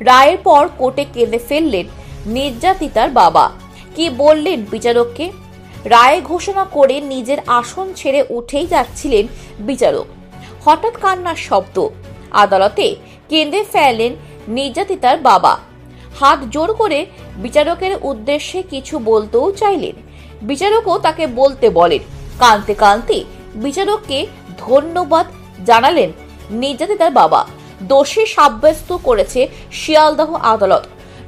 রায়ের পর কোর্টে কেঁদে ফেললেন নির্যাতিতার বাবা। কি বললেন বিচারককে? রায় ঘোষণা করে নিজের আসন ছেড়ে উঠেই যাচ্ছিলেন বিচারক, হঠাৎ কান্নার শব্দ। আদালতে কেঁদে ফেললেন নির্যাতিতার বাবা। হাত জোর করে বিচারকের উদ্দেশ্যে কিছু বলতেও চাইলেন। বিচারকও তাকে বলতে বলেন। কাঁদতে কাঁদতে বিচারককে ধন্যবাদ জানালেন নির্যাতিতার বাবা। দোষী সাব্যস্ত করেছে শিয়ালদহ আদালত।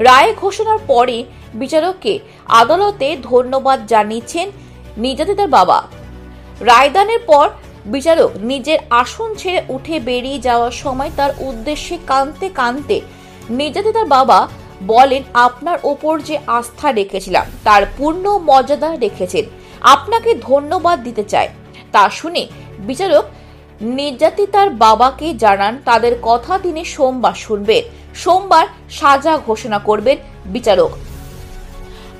রায় ঘোষণার পরে বিচারককে আদালতে ধন্যবাদ জানিয়েছেন নির্যাতিতার বাবা। রায়দানের পর বিচারক নিজের আসন ছেড়ে উঠে বেরিয়ে যাওয়ার সময় তার উদ্দেশ্যে কাঁদতে কাঁদতে নির্যাতিতার বাবা বলেন, আপনার ওপর যে আস্থা রেখেছিলাম তার পূর্ণ মর্যাদা রেখেছেন, আপনাকে ধন্যবাদ দিতে চাই। তা শুনে বিচারক নির্যাতিতার বাবাকে জানান তাদের কথা তিনি সোমবার শুনবেন। সোমবার সাজা ঘোষণা করবেন বিচারক।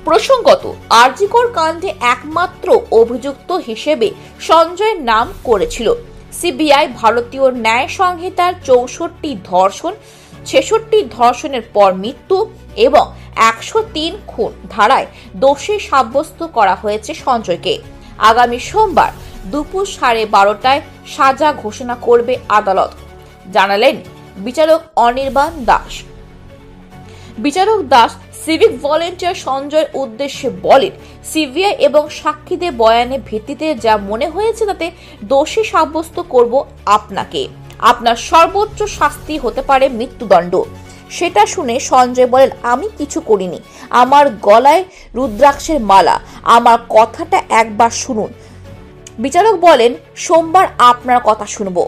প্রসঙ্গত, আরজিকর কাণ্ডে একমাত্র অভিযুক্ত হিসেবে সঞ্জয়ের নাম করেছিল সিবিআই। ভারতীয় ন্যায় সংহিতার 64 ধর্ষণ, 66 ধর্ষণের পর মৃত্যু এবং 103 খুন ধারায় দোষী সাব্যস্ত করা হয়েছে সঞ্জয়কে। আগামী সোমবার দুপুর 12:30টায় সাজা ঘোষণা করবে আদালত, জানালেন বিচারক অনির্বাণ দাস। বিচারক দাস সিভিক ভলেন্টিয়ার সঞ্জয়ের উদ্দেশ্যে বলেন, সিবিআই এবং সাক্ষীদের বয়ানের ভিত্তিতে যা মনে হয়েছে তাতে দোষী সাব্যস্ত করব আপনাকে। আপনার সর্বোচ্চ শাস্তি হতে পারে মৃত্যুদণ্ড। সেটা শুনে সঞ্জয় বলেন, আমি কিছু করিনি, আমার গলায় রুদ্রাক্ষের মালা, আমার কথাটা একবার শুনুন। বিচারক বলেন, সোমবার আপনার কথা শুনবো।